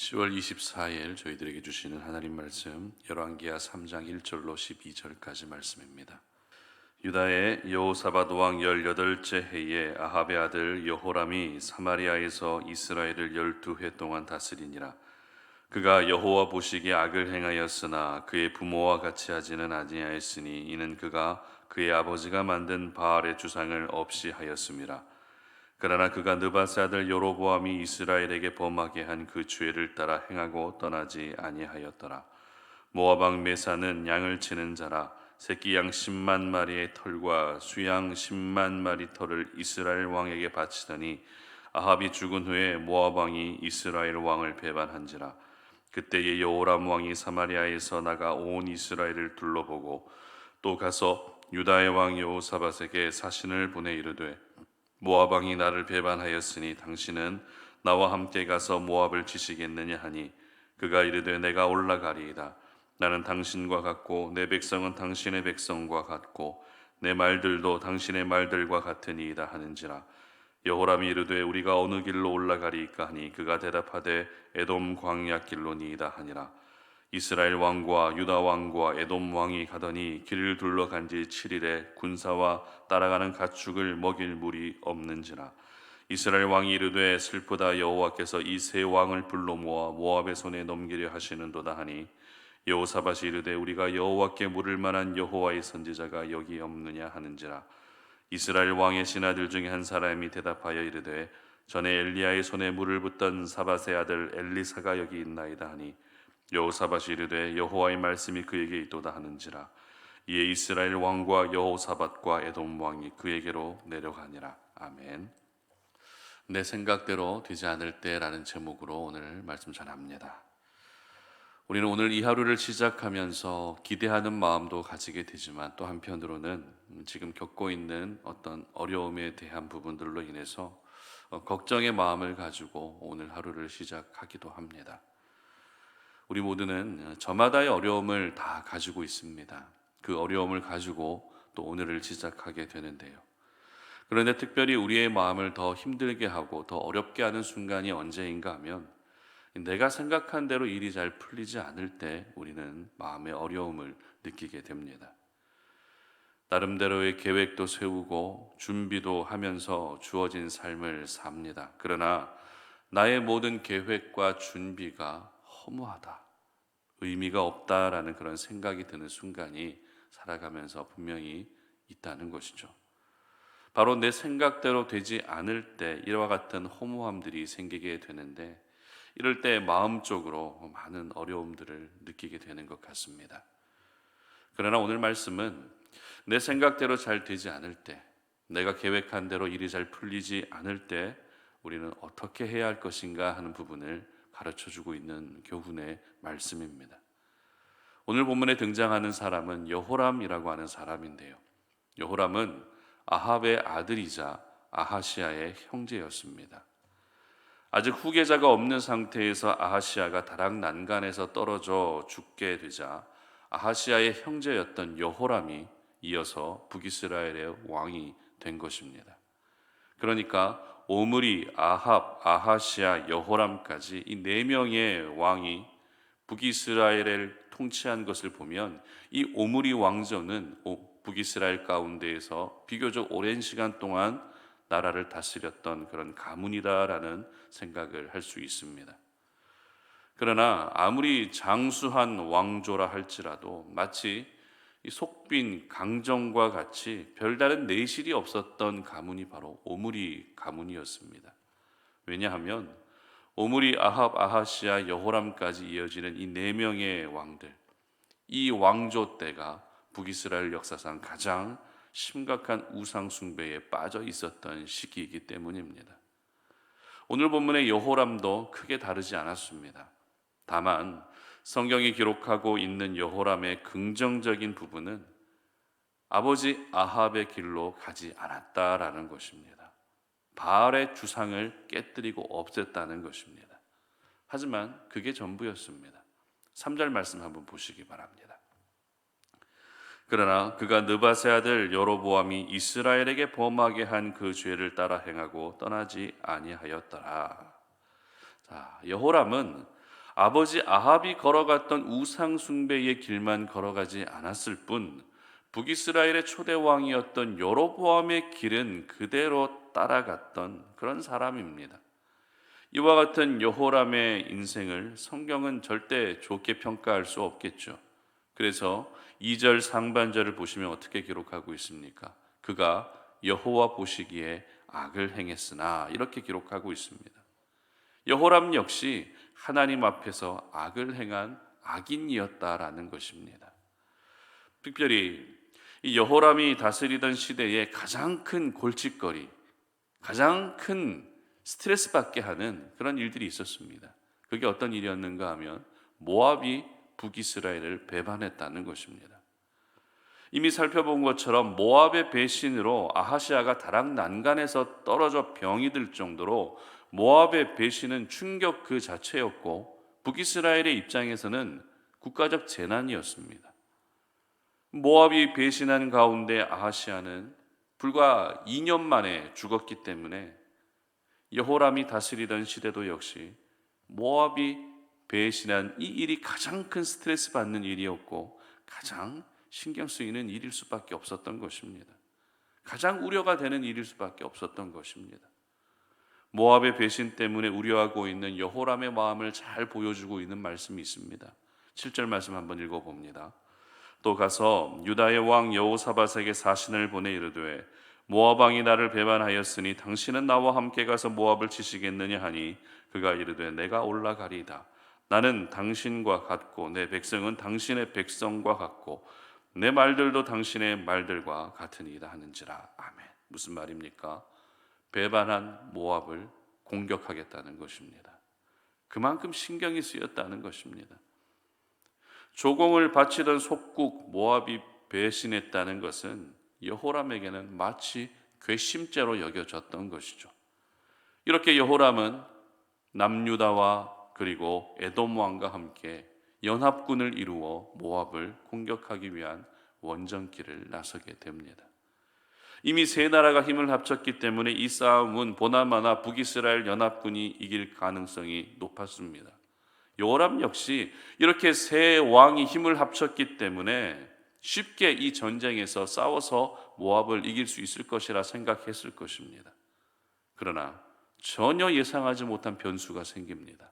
10월 24일 저희들에게 주시는 하나님 말씀 열왕기하 3장 1절로 12절까지 말씀입니다. 유다의 여호사밧 왕 18째 해에 아합의 아들 여호람이 사마리아에서 이스라엘을 12해 동안 다스리니라. 그가 여호와 보시기에 악을 행하였으나 그의 부모와 같이 하지는 아니하였으니 이는 그가 그의 아버지가 만든 바알의 주상을 없이 하였음이라. 그러나 그가 느바세 아들 여로보암이 이스라엘에게 범하게 한 그 죄를 따라 행하고 떠나지 아니하였더라. 모압 왕 메사는 양을 치는 자라. 새끼 양 10만 마리의 털과 수양 10만 마리 털을 이스라엘 왕에게 바치더니 아합이 죽은 후에 모압 왕이 이스라엘 왕을 배반한지라. 그때에 여호람 왕이 사마리아에서 나가 온 이스라엘을 둘러보고 또 가서 유다의 왕 여호사밧에게 사신을 보내 이르되 모압 왕이 나를 배반하였으니 당신은 나와 함께 가서 모압을 치시겠느냐 하니 그가 이르되 내가 올라가리이다. 나는 당신과 같고 내 백성은 당신의 백성과 같고 내 말들도 당신의 말들과 같으니이다 하는지라. 여호람이 이르되 우리가 어느 길로 올라가리이까 하니 그가 대답하되 에돔 광야 길로니이다 하니라. 이스라엘 왕과 유다 왕과 에돔 왕이 가더니 길을 둘러간 지 7일에 군사와 따라가는 가축을 먹일 물이 없는지라. 이스라엘 왕이 이르되 슬프다. 여호와께서 이 세 왕을 불러 모아 모압의 손에 넘기려 하시는도다 하니 여호사밧이 이르되 우리가 여호와께 물을 만한 여호와의 선지자가 여기 없느냐 하는지라. 이스라엘 왕의 신하들 중에 한 사람이 대답하여 이르되 전에 엘리야의 손에 물을 붓던 사밧의 아들 엘리사가 여기 있나이다 하니 여호사밧이 이르되 여호와의 말씀이 그에게 있도다 하는지라. 이에 이스라엘 왕과 여호사밧과 에돔 왕이 그에게로 내려가니라. 아멘. 내 생각대로 되지 않을 때라는 제목으로 오늘 말씀 전합니다. 우리는 오늘 이 하루를 시작하면서 기대하는 마음도 가지게 되지만 또 한편으로는 지금 겪고 있는 어떤 어려움에 대한 부분들로 인해서 걱정의 마음을 가지고 오늘 하루를 시작하기도 합니다. 우리 모두는 저마다의 어려움을 다 가지고 있습니다. 그 어려움을 가지고 또 오늘을 시작하게 되는데요. 그런데 특별히 우리의 마음을 더 힘들게 하고 더 어렵게 하는 순간이 언제인가 하면 내가 생각한 대로 일이 잘 풀리지 않을 때 우리는 마음의 어려움을 느끼게 됩니다. 나름대로의 계획도 세우고 준비도 하면서 주어진 삶을 삽니다. 그러나 나의 모든 계획과 준비가 허무하다, 의미가 없다라는 그런 생각이 드는 순간이 살아가면서 분명히 있다는 것이죠. 바로 내 생각대로 되지 않을 때 이와 같은 허무함들이 생기게 되는데 이럴 때 마음적으로 많은 어려움들을 느끼게 되는 것 같습니다. 그러나 오늘 말씀은 내 생각대로 잘 되지 않을 때, 내가 계획한 대로 일이 잘 풀리지 않을 때 우리는 어떻게 해야 할 것인가 하는 부분을 가르쳐주고 있는 교훈의 말씀입니다. 오늘 본문에 등장하는 사람은 여호람이라고 하는 사람인데요. 여호람은 아합의 아들이자 아하시아의 형제였습니다. 아직 후계자가 없는 상태에서 아하시아가 다락난간에서 떨어져 죽게 되자 아하시아의 형제였던 여호람이 이어서 북이스라엘의 왕이 된 것입니다. 그러니까 오므리, 아합, 아하시아, 여호람까지 이 네 명의 왕이 북이스라엘을 통치한 것을 보면 이 오므리 왕조는 북이스라엘 가운데에서 비교적 오랜 시간 동안 나라를 다스렸던 그런 가문이다라는 생각을 할 수 있습니다. 그러나 아무리 장수한 왕조라 할지라도 마치 이 속빈 강정과 같이 별다른 내실이 없었던 가문이 바로 오므리 가문이었습니다. 왜냐하면 오므리, 아합, 아하시아, 여호람까지 이어지는 이 네 명의 왕들, 이 왕조 때가 북이스라엘 역사상 가장 심각한 우상 숭배에 빠져 있었던 시기이기 때문입니다. 오늘 본문의 여호람도 크게 다르지 않았습니다. 다만 성경이 기록하고 있는 여호람의 긍정적인 부분은 아버지 아합의 길로 가지 않았다라는 것입니다. 바알의 주상을 깨뜨리고 없앴다는 것입니다. 하지만 그게 전부였습니다. 3절 말씀 한번 보시기 바랍니다. 그러나 그가 느바세 아들 여로보암이 이스라엘에게 범하게 한 그 죄를 따라 행하고 떠나지 아니하였더라. 자, 여호람은 아버지 아합이 걸어갔던 우상 숭배의 길만 걸어가지 않았을 뿐 북이스라엘의 초대 왕이었던 여로보암의 길은 그대로 따라갔던 그런 사람입니다. 이와 같은 여호람의 인생을 성경은 절대 좋게 평가할 수 없겠죠. 그래서 2절 상반절을 보시면 어떻게 기록하고 있습니까? 그가 여호와 보시기에 악을 행했으나 이렇게 기록하고 있습니다. 여호람 역시 하나님 앞에서 악을 행한 악인이었다라는 것입니다. 특별히 이 여호람이 다스리던 시대에 가장 큰 골칫거리, 가장 큰 스트레스 받게 하는 그런 일들이 있었습니다. 그게 어떤 일이었는가 하면 모압이 북이스라엘을 배반했다는 것입니다. 이미 살펴본 것처럼 모압의 배신으로 아하시아가 다락 난간에서 떨어져 병이 들 정도로 모압의 배신은 충격 그 자체였고 북이스라엘의 입장에서는 국가적 재난이었습니다. 모압이 배신한 가운데 아하시아는 불과 2년 만에 죽었기 때문에 여호람이 다스리던 시대도 역시 모압이 배신한 이 일이 가장 큰 스트레스 받는 일이었고 가장 신경 쓰이는 일일 수밖에 없었던 것입니다. 가장 우려가 되는 일일 수밖에 없었던 것입니다. 모압의 배신 때문에 우려하고 있는 여호람의 마음을 잘 보여주고 있는 말씀이 있습니다. 7절 말씀 한번 읽어봅니다. 또 가서 유다의 왕 여호사밧에게 사신을 보내 이르되 모압 왕이 나를 배반하였으니 당신은 나와 함께 가서 모압을 치시겠느냐 하니 그가 이르되 내가 올라가리이다. 나는 당신과 같고 내 백성은 당신의 백성과 같고 내 말들도 당신의 말들과 같으니이다 하는지라. 아멘. 무슨 말입니까? 배반한 모압을 공격하겠다는 것입니다. 그만큼 신경이 쓰였다는 것입니다. 조공을 바치던 속국 모압이 배신했다는 것은 여호람에게는 마치 괘씸죄로 여겨졌던 것이죠. 이렇게 여호람은 남유다와 그리고 에돔 왕과 함께 연합군을 이루어 모압을 공격하기 위한 원정길을 나서게 됩니다. 이미 세 나라가 힘을 합쳤기 때문에 이 싸움은 보나마나 북이스라엘 연합군이 이길 가능성이 높았습니다. 여호람 역시 이렇게 세 왕이 힘을 합쳤기 때문에 쉽게 이 전쟁에서 싸워서 모압을 이길 수 있을 것이라 생각했을 것입니다. 그러나 전혀 예상하지 못한 변수가 생깁니다.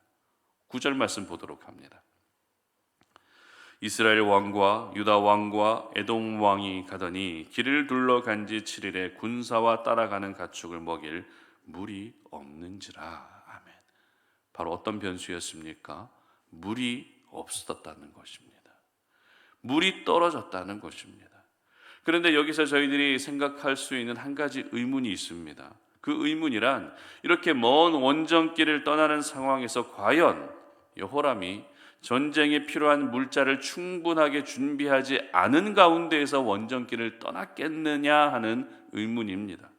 9절 말씀 보도록 합니다. 이스라엘 왕과 유다 왕과 에돔 왕이 가더니 길을 둘러간 지 7일에 군사와 따라가는 가축을 먹일 물이 없는지라. 아멘. 바로 어떤 변수였습니까? 물이 없었다는 것입니다. 물이 떨어졌다는 것입니다. 그런데 여기서 저희들이 생각할 수 있는 한 가지 의문이 있습니다. 그 의문이란 이렇게 먼 원정길을 떠나는 상황에서 과연 여호람이 전쟁에 필요한 물자를 충분하게 준비하지 않은 가운데에서 원정길을 떠났겠느냐 하는 의문입니다.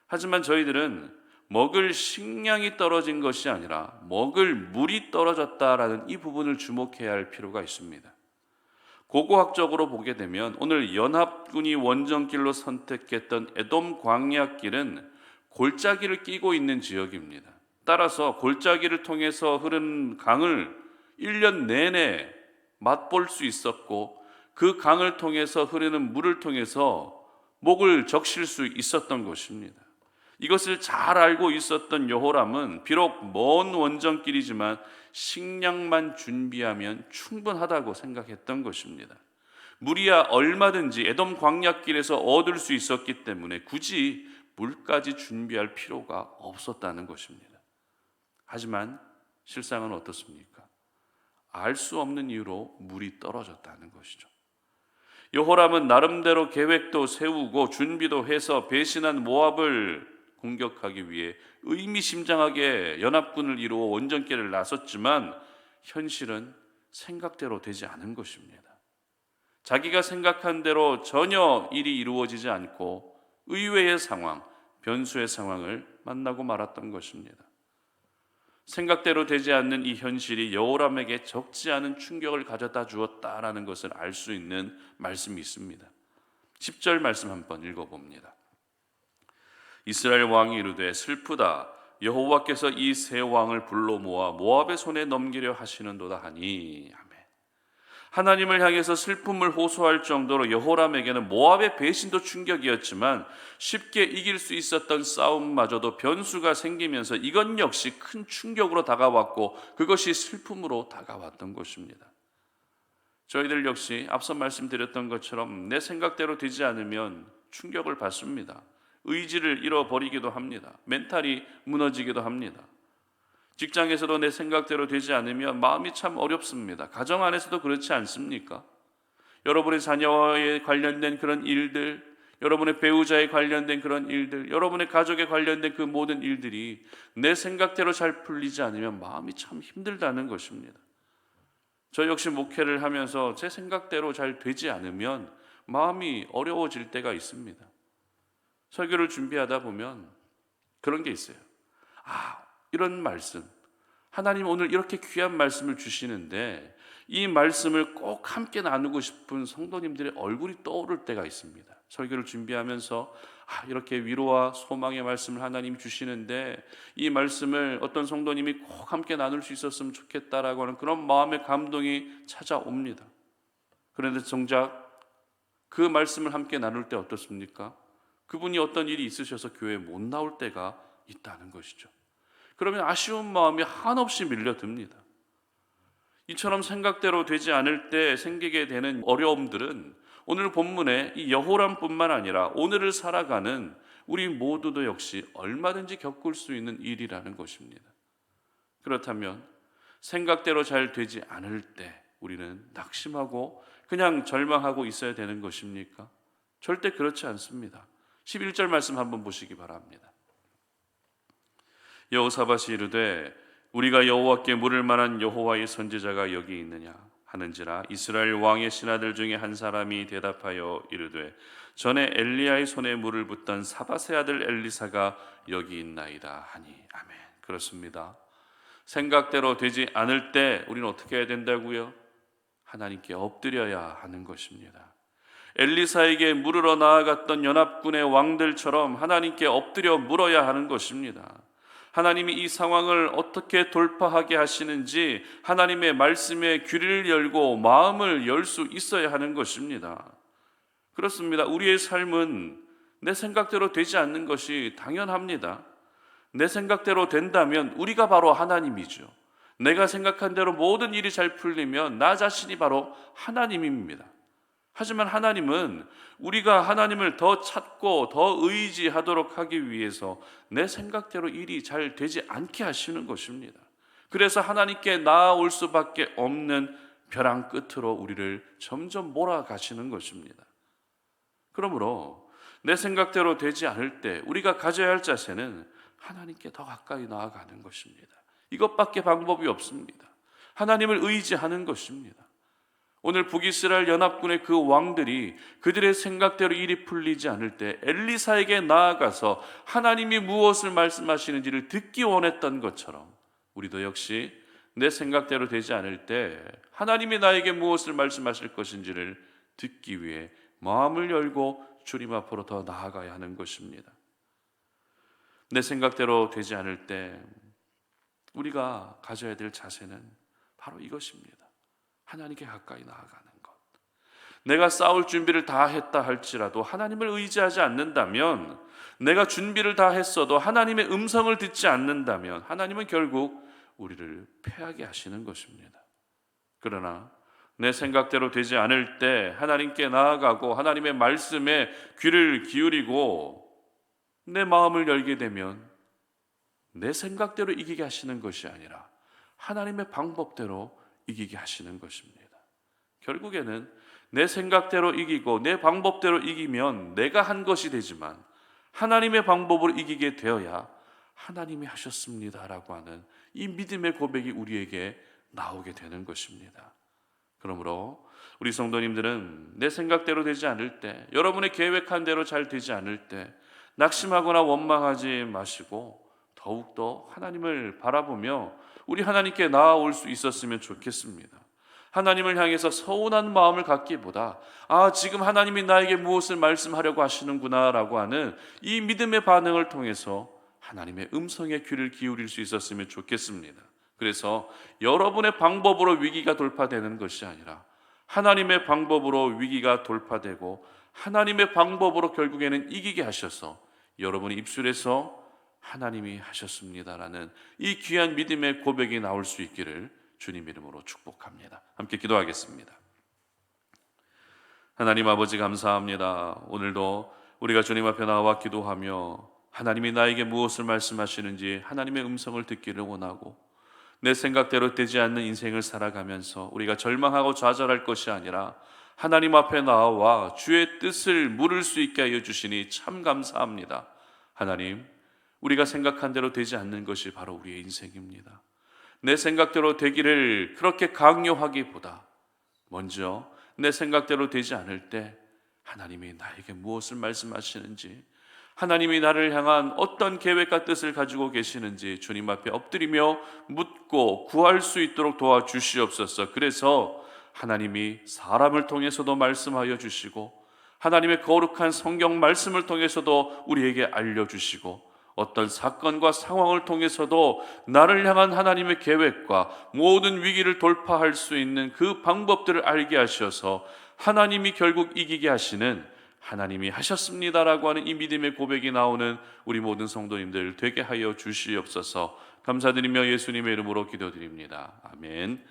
하지만 저희들은 먹을 식량이 떨어진 것이 아니라 먹을 물이 떨어졌다라는 이 부분을 주목해야 할 필요가 있습니다. 고고학적으로 보게 되면 오늘 연합군이 원정길로 선택했던 에돔 광야길은 골짜기를 끼고 있는 지역입니다. 따라서 골짜기를 통해서 흐르는 강을 1년 내내 맛볼 수 있었고 그 강을 통해서 흐르는 물을 통해서 목을 적실 수 있었던 것입니다. 이것을 잘 알고 있었던 여호람은 비록 먼 원정길이지만 식량만 준비하면 충분하다고 생각했던 것입니다. 물이야 얼마든지 에돔 광야길에서 얻을 수 있었기 때문에 굳이 물까지 준비할 필요가 없었다는 것입니다. 하지만 실상은 어떻습니까? 알 수 없는 이유로 물이 떨어졌다는 것이죠. 여호람은 나름대로 계획도 세우고 준비도 해서 배신한 모압을 공격하기 위해 의미심장하게 연합군을 이루어 원정길을 나섰지만 현실은 생각대로 되지 않은 것입니다. 자기가 생각한 대로 전혀 일이 이루어지지 않고 의외의 상황, 변수의 상황을 만나고 말았던 것입니다. 생각대로 되지 않는 이 현실이 여호람에게 적지 않은 충격을 가져다 주었다라는 것을 알 수 있는 말씀이 있습니다. 10절 말씀 한번 읽어봅니다. 이스라엘 왕이 이르되 슬프다. 여호와께서 이 세 왕을 불러 모아 모압의 손에 넘기려 하시는도다 하니. 아멘. 하나님을 향해서 슬픔을 호소할 정도로 여호람에게는 모압의 배신도 충격이었지만 쉽게 이길 수 있었던 싸움마저도 변수가 생기면서 이건 역시 큰 충격으로 다가왔고 그것이 슬픔으로 다가왔던 것입니다. 저희들 역시 앞서 말씀드렸던 것처럼 내 생각대로 되지 않으면 충격을 받습니다. 의지를 잃어버리기도 합니다. 멘탈이 무너지기도 합니다. 직장에서도 내 생각대로 되지 않으면 마음이 참 어렵습니다. 가정 안에서도 그렇지 않습니까? 여러분의 자녀에 관련된 그런 일들, 여러분의 배우자에 관련된 그런 일들, 여러분의 가족에 관련된 그 모든 일들이 내 생각대로 잘 풀리지 않으면 마음이 참 힘들다는 것입니다. 저 역시 목회를 하면서 제 생각대로 잘 되지 않으면 마음이 어려워질 때가 있습니다. 설교를 준비하다 보면 그런 게 있어요. 이런 말씀, 하나님 오늘 이렇게 귀한 말씀을 주시는데 이 말씀을 꼭 함께 나누고 싶은 성도님들의 얼굴이 떠오를 때가 있습니다. 설교를 준비하면서 이렇게 위로와 소망의 말씀을 하나님 주시는데 이 말씀을 어떤 성도님이 꼭 함께 나눌 수 있었으면 좋겠다라고 하는 그런 마음의 감동이 찾아옵니다. 그런데 정작 그 말씀을 함께 나눌 때 어떻습니까? 그분이 어떤 일이 있으셔서 교회에 못 나올 때가 있다는 것이죠. 그러면 아쉬운 마음이 한없이 밀려듭니다. 이처럼 생각대로 되지 않을 때 생기게 되는 어려움들은 오늘 본문의 이 여호람뿐만 아니라 오늘을 살아가는 우리 모두도 역시 얼마든지 겪을 수 있는 일이라는 것입니다. 그렇다면 생각대로 잘 되지 않을 때 우리는 낙심하고 그냥 절망하고 있어야 되는 것입니까? 절대 그렇지 않습니다. 11절 말씀 한번 보시기 바랍니다. 여호사밧이 이르되 우리가 여호와께 물을 만한 여호와의 선지자가 여기 있느냐 하는지라 이스라엘 왕의 신하들 중에 한 사람이 대답하여 이르되 전에 엘리야의 손에 물을 붓던 사밧의 아들 엘리사가 여기 있나이다 하니. 아멘. 그렇습니다. 생각대로 되지 않을 때 우리는 어떻게 해야 된다고요? 하나님께 엎드려야 하는 것입니다. 엘리사에게 물으러 나아갔던 연합군의 왕들처럼 하나님께 엎드려 물어야 하는 것입니다. 하나님이 이 상황을 어떻게 돌파하게 하시는지 하나님의 말씀에 귀를 열고 마음을 열 수 있어야 하는 것입니다. 그렇습니다. 우리의 삶은 내 생각대로 되지 않는 것이 당연합니다. 내 생각대로 된다면 우리가 바로 하나님이죠. 내가 생각한 대로 모든 일이 잘 풀리면 나 자신이 바로 하나님입니다. 하지만 하나님은 우리가 하나님을 더 찾고 더 의지하도록 하기 위해서 내 생각대로 일이 잘 되지 않게 하시는 것입니다. 그래서 하나님께 나아올 수밖에 없는 벼랑 끝으로 우리를 점점 몰아가시는 것입니다. 그러므로 내 생각대로 되지 않을 때 우리가 가져야 할 자세는 하나님께 더 가까이 나아가는 것입니다. 이것밖에 방법이 없습니다. 하나님을 의지하는 것입니다. 오늘 북이스라엘 연합군의 그 왕들이 그들의 생각대로 일이 풀리지 않을 때 엘리사에게 나아가서 하나님이 무엇을 말씀하시는지를 듣기 원했던 것처럼 우리도 역시 내 생각대로 되지 않을 때 하나님이 나에게 무엇을 말씀하실 것인지를 듣기 위해 마음을 열고 주님 앞으로 더 나아가야 하는 것입니다. 내 생각대로 되지 않을 때 우리가 가져야 될 자세는 바로 이것입니다. 하나님께 가까이 나아가는 것. 내가 싸울 준비를 다 했다 할지라도 하나님을 의지하지 않는다면, 내가 준비를 다 했어도 하나님의 음성을 듣지 않는다면 하나님은 결국 우리를 패하게 하시는 것입니다. 그러나 내 생각대로 되지 않을 때 하나님께 나아가고 하나님의 말씀에 귀를 기울이고 내 마음을 열게 되면 내 생각대로 이기게 하시는 것이 아니라 하나님의 방법대로 이기게 하시는 것입니다. 결국에는 내 생각대로 이기고 내 방법대로 이기면 내가 한 것이 되지만 하나님의 방법으로 이기게 되어야 하나님이 하셨습니다라고 하는 이 믿음의 고백이 우리에게 나오게 되는 것입니다. 그러므로 우리 성도님들은 내 생각대로 되지 않을 때, 여러분의 계획한 대로 잘 되지 않을 때 낙심하거나 원망하지 마시고 더욱더 하나님을 바라보며 우리 하나님께 나아올 수 있었으면 좋겠습니다. 하나님을 향해서 서운한 마음을 갖기보다 지금 하나님이 나에게 무엇을 말씀하려고 하시는구나 라고 하는 이 믿음의 반응을 통해서 하나님의 음성에 귀를 기울일 수 있었으면 좋겠습니다. 그래서 여러분의 방법으로 위기가 돌파되는 것이 아니라 하나님의 방법으로 위기가 돌파되고 하나님의 방법으로 결국에는 이기게 하셔서 여러분의 입술에서 하나님이 하셨습니다라는 이 귀한 믿음의 고백이 나올 수 있기를 주님 이름으로 축복합니다. 함께 기도하겠습니다. 하나님 아버지 감사합니다. 오늘도 우리가 주님 앞에 나와 기도하며 하나님이 나에게 무엇을 말씀하시는지 하나님의 음성을 듣기를 원하고 내 생각대로 되지 않는 인생을 살아가면서 우리가 절망하고 좌절할 것이 아니라 하나님 앞에 나와 주의 뜻을 물을 수 있게 하여 주시니 참 감사합니다. 하나님, 우리가 생각한 대로 되지 않는 것이 바로 우리의 인생입니다. 내 생각대로 되기를 그렇게 강요하기보다 먼저 내 생각대로 되지 않을 때 하나님이 나에게 무엇을 말씀하시는지, 하나님이 나를 향한 어떤 계획과 뜻을 가지고 계시는지 주님 앞에 엎드리며 묻고 구할 수 있도록 도와주시옵소서. 그래서 하나님이 사람을 통해서도 말씀하여 주시고 하나님의 거룩한 성경 말씀을 통해서도 우리에게 알려주시고 어떤 사건과 상황을 통해서도 나를 향한 하나님의 계획과 모든 위기를 돌파할 수 있는 그 방법들을 알게 하셔서 하나님이 결국 이기게 하시는, 하나님이 하셨습니다라고 하는 이 믿음의 고백이 나오는 우리 모든 성도님들 되게 하여 주시옵소서. 감사드리며 예수님의 이름으로 기도드립니다. 아멘.